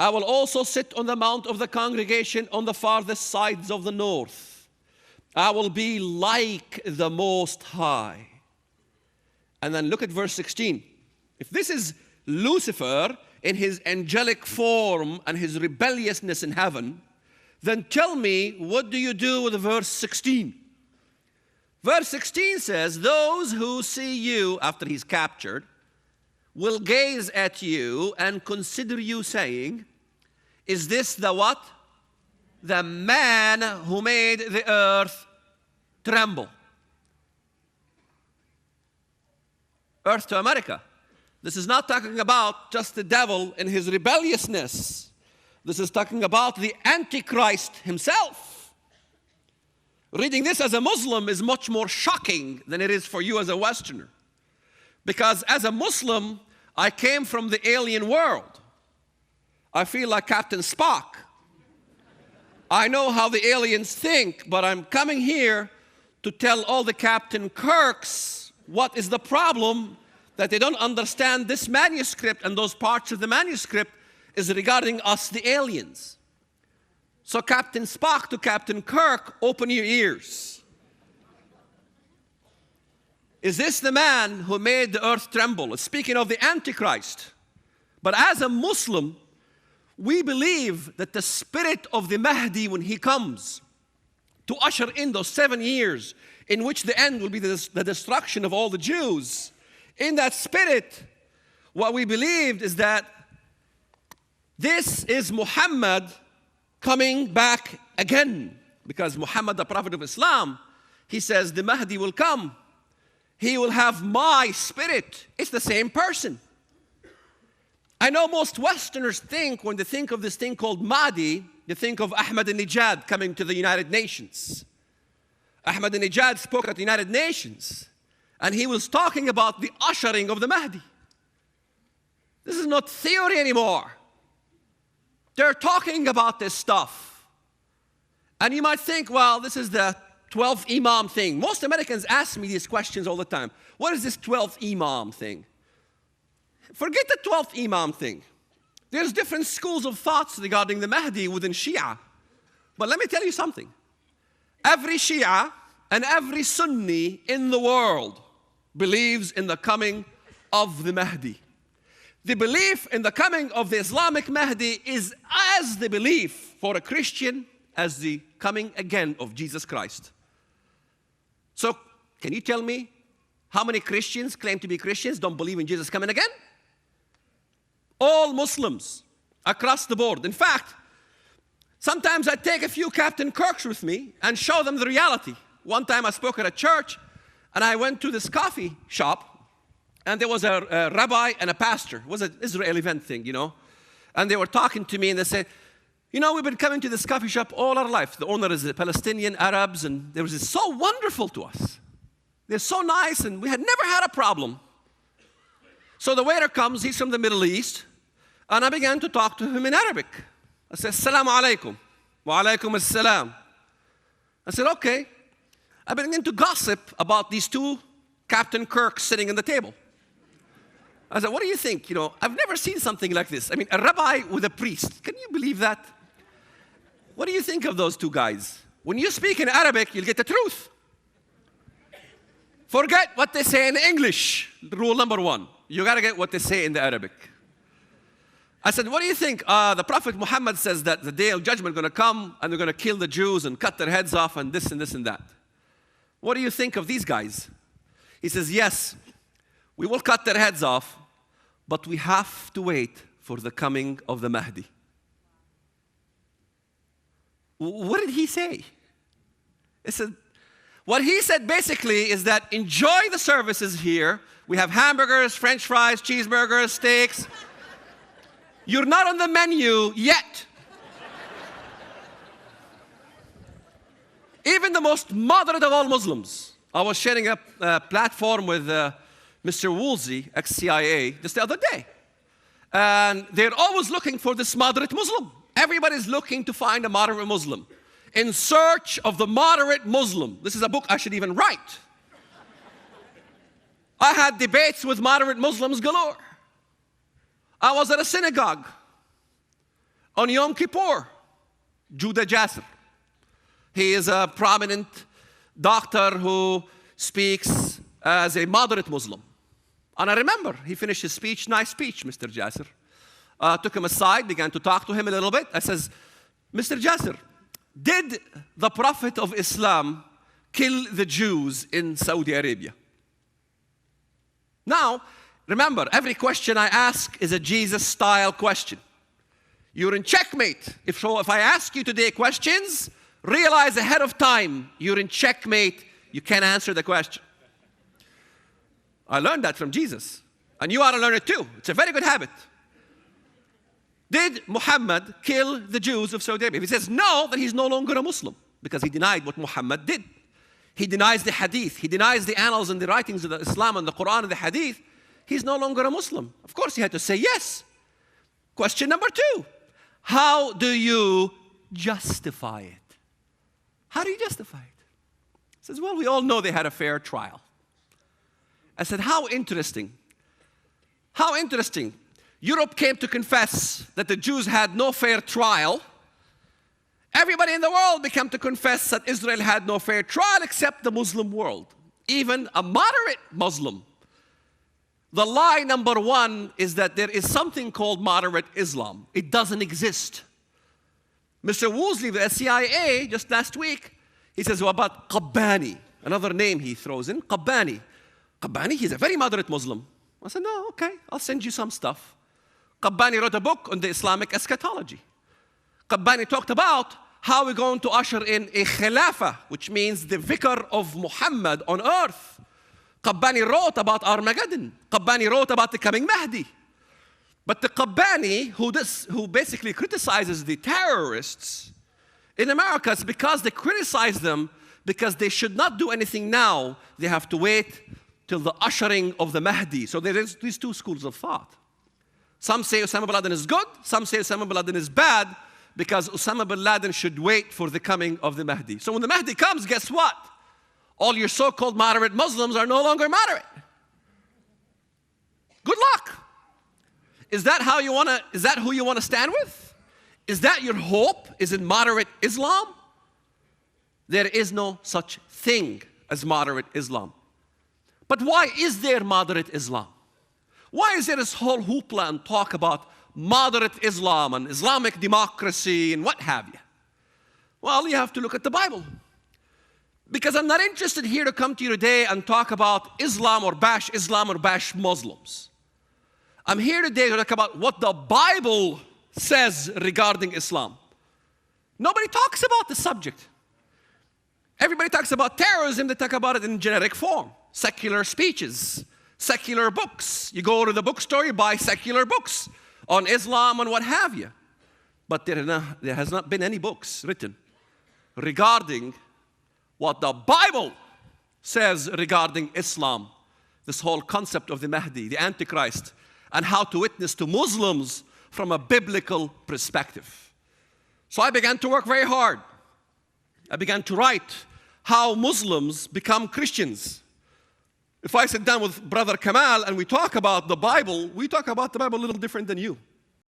I will also sit on the mount of the congregation on the farthest sides of the north. I will be like the Most High. And then look at verse 16. If this is Lucifer in his angelic form and his rebelliousness in heaven, then tell me, what do you do with verse 16? Verse 16 says, those who see you after he's captured will gaze at you and consider you, saying, is this the what? The man who made the earth tremble. Earth to America. This is not talking about just the devil and his rebelliousness. This is talking about the Antichrist himself. Reading this as a Muslim is much more shocking than it is for you as a Westerner. Because as a Muslim, I came from the alien world. I feel like Captain Spock. I know how the aliens think, but I'm coming here to tell all the Captain Kirks what is the problem, that they don't understand this manuscript, and those parts of the manuscript is regarding us, the aliens. So Captain Spock to Captain Kirk, open your ears. Is this the man who made the earth tremble? It's speaking of the Antichrist. But as a Muslim, we believe that the spirit of the Mahdi, when he comes to usher in those 7 years in which the end will be the destruction of all the Jews, in that spirit, what we believed is that this is Muhammad coming back again. Because Muhammad, the Prophet of Islam, he says the Mahdi will come. He will have my spirit. It's the same person. I know most Westerners think, when they think of this thing called Mahdi, they think of Ahmadinejad coming to the United Nations. Ahmadinejad spoke at the United Nations, and he was talking about the ushering of the Mahdi. This is not theory anymore. They're talking about this stuff. And you might think, well, this is the 12th Imam thing. Most Americans ask me these questions all the time. What is this 12th Imam thing? Forget the 12th Imam thing. There's different schools of thoughts regarding the Mahdi within Shia. But let me tell you something. Every Shia and every Sunni in the world believes in the coming of the Mahdi. The belief in the coming of the Islamic Mahdi is as the belief for a Christian as the coming again of Jesus Christ. So, can you tell me how many Christians claim to be Christians don't believe in Jesus coming again? All Muslims across the board. In fact, sometimes I take a few Captain Kirks with me and show them the reality. One time I spoke at a church, and I went to this coffee shop, and there was a rabbi and a pastor. It was an Israel event thing, you know. And they were talking to me, and they said, you know, we've been coming to this coffee shop all our life. The owner is Palestinian, Arabs, and they were just so wonderful to us. They're so nice, and we had never had a problem. So the waiter comes, he's from the Middle East, and I began to talk to him in Arabic. I said, Assalamu alaikum. Wa alaikum assalam. I said, okay. I began to gossip about these two Captain Kirks sitting at the table. I said, what do you think? You know, I've never seen something like this. I mean, a rabbi with a priest. Can you believe that? What do you think of those two guys? When you speak in Arabic, you'll get the truth. Forget what they say in English. Rule number one. You got to get what they say in the Arabic. I said, what do you think? The Prophet Muhammad says that the day of judgment is going to come, and they're going to kill the Jews and cut their heads off and this and this and that. What do you think of these guys? He says, yes, we will cut their heads off, but we have to wait for the coming of the Mahdi. What did he say? He said, what he said basically is that enjoy the services here. We have hamburgers, French fries, cheeseburgers, steaks. You're not on the menu yet. Even the most moderate of all Muslims. I was sharing a platform with Mr. Woolsey, ex-CIA, just the other day. And they're always looking for this moderate Muslim. Everybody's looking to find a moderate Muslim. In search of the moderate Muslim. This is a book I should even write. I had debates with moderate Muslims galore. I was at a synagogue. on Yom Kippur? Judah Jasser. He is a prominent doctor who speaks as a moderate Muslim. And I remember he finished his speech, nice speech, Mr. Jasser. Took him aside, began to talk to him a little bit. I says, Mr. Jasser, did the Prophet of Islam kill the Jews in Saudi Arabia? Now, remember, every question I ask is a Jesus-style question. You're in checkmate. If I ask you today questions, realize ahead of time you're in checkmate. You can't answer the question. I learned that from Jesus. And you ought to learn it too. It's a very good habit. Did Muhammad kill the Jews of Saudi Arabia? If he says no, then he's no longer a Muslim because he denied what Muhammad did. He denies the hadith. He denies the annals and the writings of the Islam and the Quran and the hadith. He's no longer a Muslim. Of course, he had to say yes. Question number 2. How do you justify it? How do you justify it? He says, well, we all know they had a fair trial. I said, how interesting. How interesting. Europe came to confess that the Jews had no fair trial. Everybody in the world began to confess that Israel had no fair trial except the Muslim world. Even a moderate Muslim. The lie number 1 is that there is something called moderate Islam. It doesn't exist. Mr. Woosley of the CIA just last week, he says, well, about Qabbani, another name he throws in, Qabbani. Qabbani, he's a very moderate Muslim. I said, no, okay, I'll send you some stuff. Qabbani wrote a book on the Islamic eschatology. Qabbani talked about how we're going to usher in a khilafah, which means the vicar of Muhammad on earth. Qabbani wrote about Armageddon. Qabbani wrote about the coming Mahdi. But the Qabbani, who basically criticizes the terrorists in America, it's because they criticize them because they should not do anything now. They have to wait till the ushering of the Mahdi. So there is these 2 schools of thought. Some say Osama bin Laden is good. Some say Osama bin Laden is bad because Osama bin Laden should wait for the coming of the Mahdi. So when the Mahdi comes, guess what? All your so-called moderate Muslims are no longer moderate. Good luck. Is that who you want to stand with? Is that your hope? Is it moderate Islam? There is no such thing as moderate Islam. But why is there moderate Islam? Why is there this whole hoopla and talk about moderate Islam and Islamic democracy and what have you? Well, you have to look at the Bible. Because I'm not interested here to come to you today and talk about Islam or bash Muslims. I'm here today to talk about what the Bible says regarding Islam. Nobody talks about the subject. Everybody talks about terrorism, they talk about it in generic form. Secular speeches, secular books. You go to the bookstore, you buy secular books on Islam and what have you. But there has not been any books written regarding what the Bible says regarding Islam, this whole concept of the Mahdi, the Antichrist, and how to witness to Muslims from a biblical perspective. So I began to work very hard. I began to write how Muslims become Christians. If I sit down with Brother Kamal and we talk about the Bible, we talk about the Bible a little different than you.